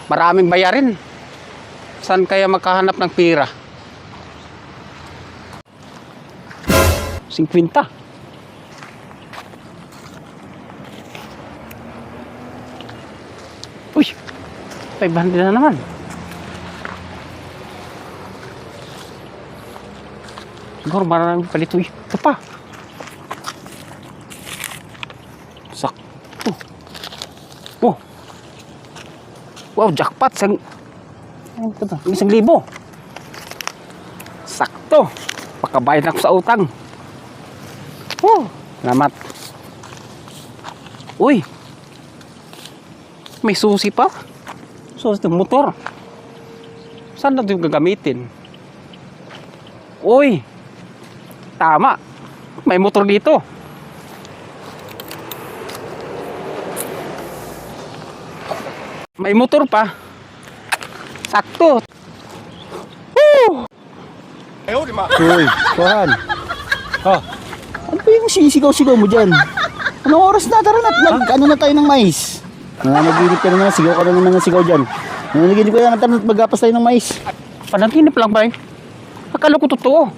Maraming bayarin. Saan kaya makahanap ng pira? 50. Uy, 500 na naman. Siguro maraming palito. Ito pa. Sakto. Oh. Wow, jackpot. Isang libo. Sakto. Pakabayad ako sa utang. Oh, salamat. Uy. May susi pa. Susi ng motor. Saan na ito yung gagamitin? Uy. Tama. May motor dito. May motor pa. Sakto. Woo! Uy, kuhan. Oh. Ano ba yung sisigaw-sigaw mo dyan? Anong oras na? Tara na, ano na tayo ng mais? Nananaginip ka na, sigaw ka na naman ng sigaw dyan. Nananaginip ka na, tara na, maggapas tayo ng mais. Panaginip lang ba eh? Akala ko totoo.